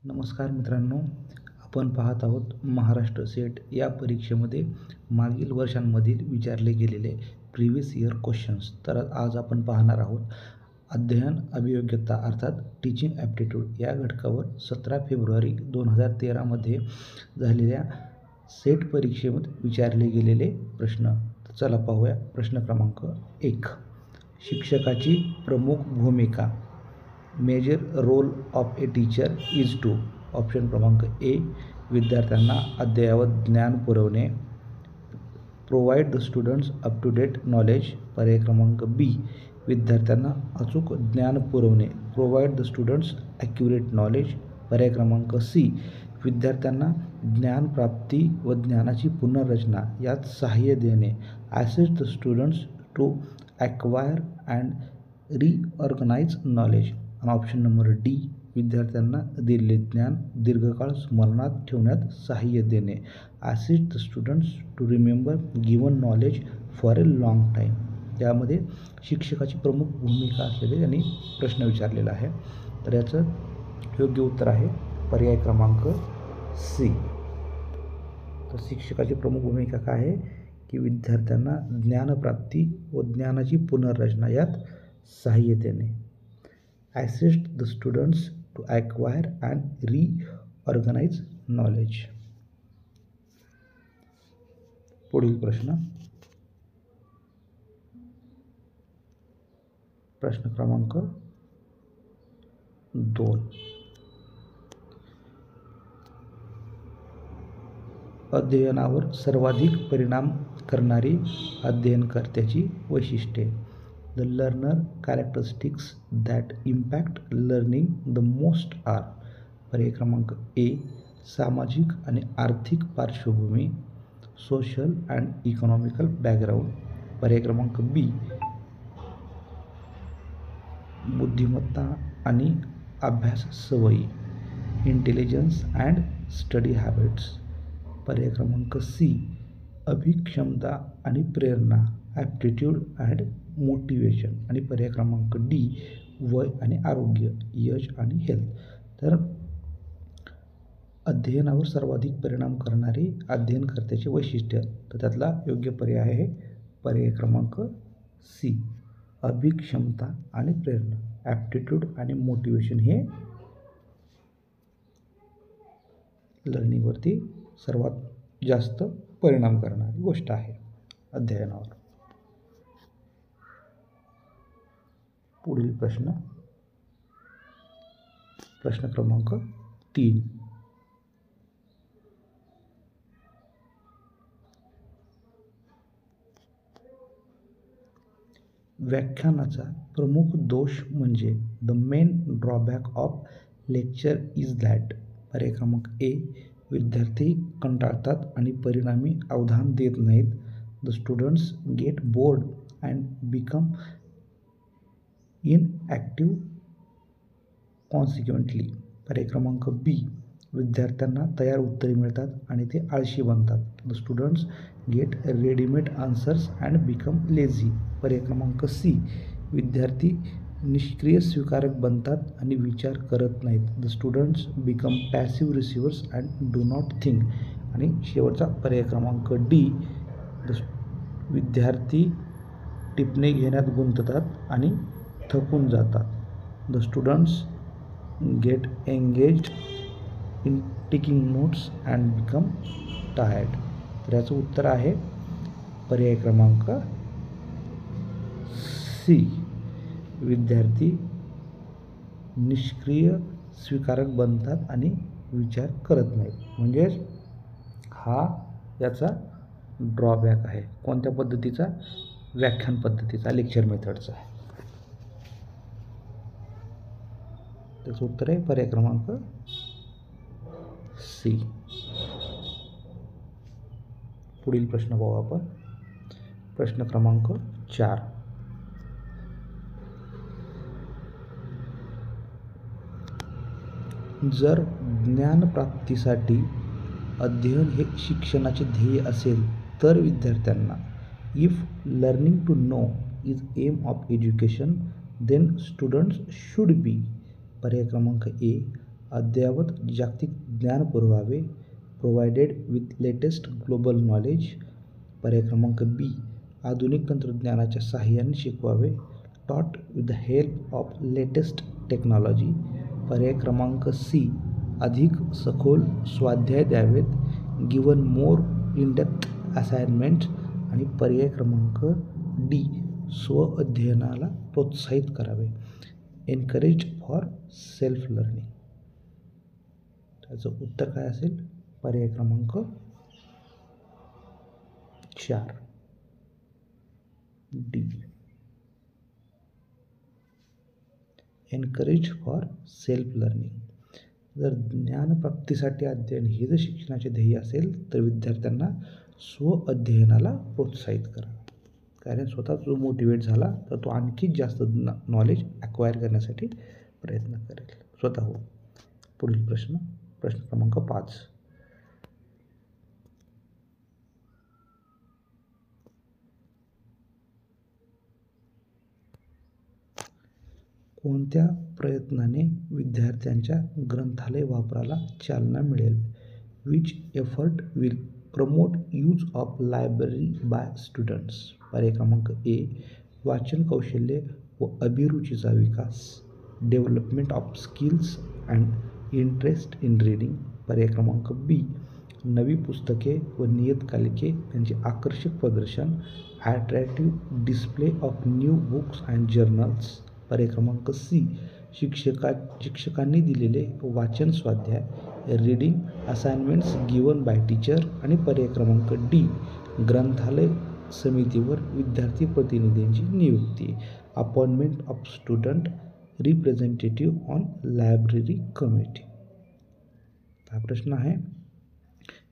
नमस्कार मित्रांनो, आपण पाहत आहोत महाराष्ट्र सेट या परीक्षेमध्ये मागील वर्षांमधील विचारले गेलेले प्रिव्हियस इयर क्वेश्चन्स. तर आज आपण पाहणार आहोत अध्ययन अभियोग्यता अर्थात टीचिंग ॲप्टिट्यूड या घटकावर 17 फेब्रुवारी 2013 झालेल्या सेट परीक्षेमध्ये विचारले गेलेले प्रश्न. चला पाहूया. प्रश्न क्रमांक 1. शिक्षकाची प्रमुख भूमिका. Major role of a teacher is to. Option क्रमांक ए, विद्यार्थ्यांना अद्ययावत ज्ञान पुरवणे. Provide the students up to date knowledge. पर्याय क्रमांक बी, विद्यार्थ्यांना अचूक ज्ञान पुरवणे. Provide the students accurate knowledge. पर्याय क्रमांक सी, विद्यार्थ्यांना ज्ञानप्राप्ती व ज्ञानाची पुनर्रचना यात सहाय्य देणे. Assist the students to acquire and reorganise knowledge. आणि ऑप्शन नंबर डी, विद्यार्थ्यांना दिलेले ज्ञान दीर्घकाळ स्मरणात ठेवण्यात सहाय्य देणे. Assist the students to remember given knowledge for a long time. यामध्ये शिक्षकाची प्रमुख भूमिका असलेले त्यांनी प्रश्न विचारलेला आहे. तर याचं योग्य उत्तर आहे पर्याय क्रमांक सी. तर शिक्षकाची प्रमुख भूमिका काय आहे की विद्यार्थ्यांना ज्ञानप्राप्ती व ज्ञानाची पुनर्रचना यात सहाय्य देणे. Assist the students to acquire and reorganize knowledge. पुढील प्रश्न क्रमांक 2. अध्ययनावर सर्वाधिक परिणाम करणारी अध्ययनकर्त्याची वैशिष्ट्ये. The learner characteristics that impact learning the most are. पर्याय क्रमांक ए, सामाजिक आणि आर्थिक पार्श्वभूमी. Social and economical background. पर्याय क्रमांक बी, बुद्धिमत्ता आणि अभ्यास सवयी. Intelligence and study habits. पर्याय क्रमांक सी, अभिक्षमता आणि प्रेरणा. Aptitude and motivation. आणि पर्याय क्रमांक डी, वय आणि आरोग्य, यश आणि हेल्थ. तर अध्ययनावर सर्वाधिक परिणाम करणारी अध्ययनकर्त्याचे वैशिष्ट्य, तर त्यातला योग्य पर्याय आहे पर्याय क्रमांक सी, अभिक्षमता आणि प्रेरणा. ॲप्टिट्यूड आणि मोटिवेशन हे लर्निंगवरती सर्वात जास्त परिणाम करणारी गोष्ट आहे अध्ययनावर. पुढील प्रश्न क्रमांक 3. व्याख्यानाचा प्रमुख दोष म्हणजे. The main drawback of lecture is that. पर्याय क्रमांक ए, विद्यार्थी कंटाळतात आणि परिणामी अवधान देत नाहीत. The students get bored and become inactive consequently. पर्याय क्रमांक बी, विद्यार्थ्यांना तयार उत्तरे मिळतात आणि ते आळशी बनतात. The students get readymade answers and become lazy. पर्याय क्रमांक सी, विद्यार्थी निष्क्रिय स्वीकारक बनतात आणि विचार करत नाहीत. The students become passive receivers and do not think. आणि शेवटचा पर्याय क्रमांक डी, विद्यार्थी टिपणे घेण्यात गुंततात आणि थकून जातात. The students get engaged in taking notes and become tired. तर याचं उत्तर आहे पर्याय क्रमांक सी, विद्यार्थी निष्क्रिय स्वीकारक बनतात आणि विचार करत नाहीत. म्हणजेच हा याचा ड्रॉबॅक आहे. कोणत्या पद्धतीचा? व्याख्यान पद्धतीचा, लेक्चर मेथडचा. त्याचं उत्तर आहे पर्याय क्रमांक सी. पुढील प्रश्न पाहू आपण. प्रश्न क्रमांक 4. जर ज्ञानप्राप्तीसाठी अध्ययन हे शिक्षणाचे ध्येय असेल तर विद्यार्थ्यांना. If learning to know is aim of education then students should be. पर्याय क्रमांक ए, अद्ययावत जागतिक ज्ञान पुरवावे, provided with latest global knowledge. पर्याय क्रमांक बी, आधुनिक तंत्रज्ञानाच्या साहाय्याने शिकवावे, taught with the help of latest technology. पर्याय क्रमांक सी, अधिक सखोल स्वाध्याय द्यावेत, given more in depth assignment. आणि पर्याय क्रमांक डी, स्वअध्ययनाला प्रोत्साहित करावे, एनकरेज फॉर सेल्फ लर्निंग. त्याचं उत्तर काय असेल? पर्याय क्रमांक 4 D, encourage for self learning. जर ज्ञानप्राप्तीसाठी अध्ययन हे जर शिक्षणाचे ध्येय असेल तर विद्यार्थ्यांना स्वअध्ययनाला प्रोत्साहित करा. कारण स्वतः जो मोटिवेट झाला तर तो आणखीच जास्त नॉलेज ॲक्वायर करण्यासाठी प्रयत्न करेल स्वतः. पुढील प्रश्न क्रमांक 5. कोणत्या प्रयत्नाने विद्यार्थ्यांच्या ग्रंथालय वापराला चालना मिळेल? Which effort will promote use of library by students. पर्याय क्रमांक ए, वाचन कौशल्य व अभिरुचीचा विकास, development of skills and interest in reading. पर्याय क्रमांक बी, नवी पुस्तके व नियतकालिके यांचे आकर्षक प्रदर्शन, attractive display of new books and journals. पर्याय क्रमांक सी, शिक्षकांनी दिलेले वाचन स्वाध्याय, reading assignments given by teacher. आणि पर्याय क्रमांक डी, ग्रंथालय समितीवर विद्यार्थी प्रतिनिधींची नियुक्ती, appointment of student representative on library committee. हा प्रश्न आहे,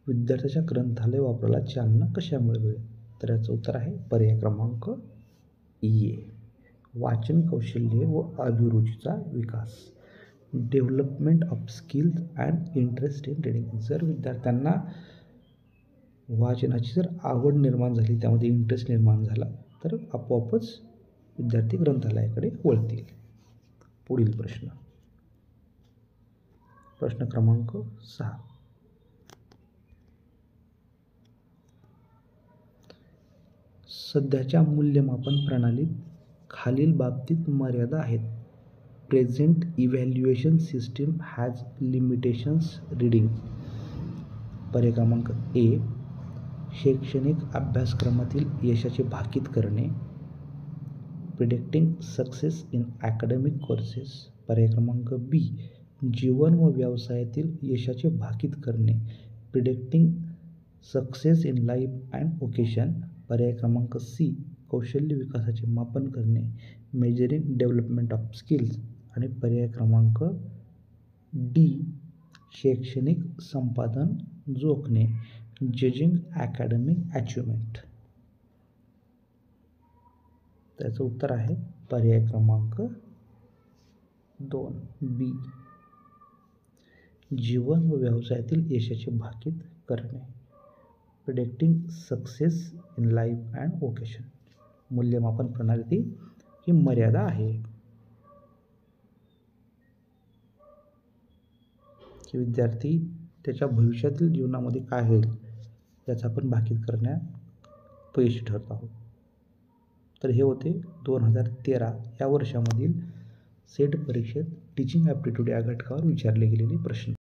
विद्यार्थ्याच्या ग्रंथालय वापराला चालना कशामुळे मिळेल? तर याचं उत्तर आहे पर्याय क्रमांक ए, वाचन कौशल्य व अभिरुचीचा विकास, development of skills and interest in reading. जर विद्यार्थ्यांना वाचनाची जर आवड निर्माण झाली, त्यामध्ये इंटरेस्ट निर्माण झाला तर आपोआपच विद्यार्थी ग्रंथालयाकडे वळतील. पुढील प्रश्न क्रमांक 6. सध्याच्या मूल्यमापन प्रणालीत खालील बाबतीत मर्यादा आहेत. Present evaluation system has limitations reading. पर्याय क्रमांक ए, शैक्षणिक अभ्यासक्रमातील यशाचे भाकीत करणे, predicting success in academic courses. पर्याय क्रमांक बी, जीवन व व्यवसायातील यशाचे भाकीत करणे, predicting success in life and vocation. पर्याय क्रमांक सी, कौशल्य विकासाचे मापन करणे, मेजरिंग डेव्हलपमेंट ऑफ स्किल्स. आणि पर्याय क्रमांक डी, शैक्षणिक संपादन जोखणे, जजिंग अकॅडमिक अचिव्हमेंट. त्याचं उत्तर आहे पर्याय क्रमांक 2 बी, जीवन व व्यवसायातील यशाचे भाकीत करणे, predicting success in life and vocation. मूल्यमापन प्रणालीतील ही मर्यादा आहे की विद्यार्थी त्याच्या भविष्यातील जीवनामध्ये काय होईल याचा आपण भाकीत करण्यात अपयशी ठरत आहोत. तर हे होते 2013 या वर्षामधील सेट परीक्षेत टीचिंग ॲप्टिट्यूड या घटकावर विचारले गेलेले प्रश्न.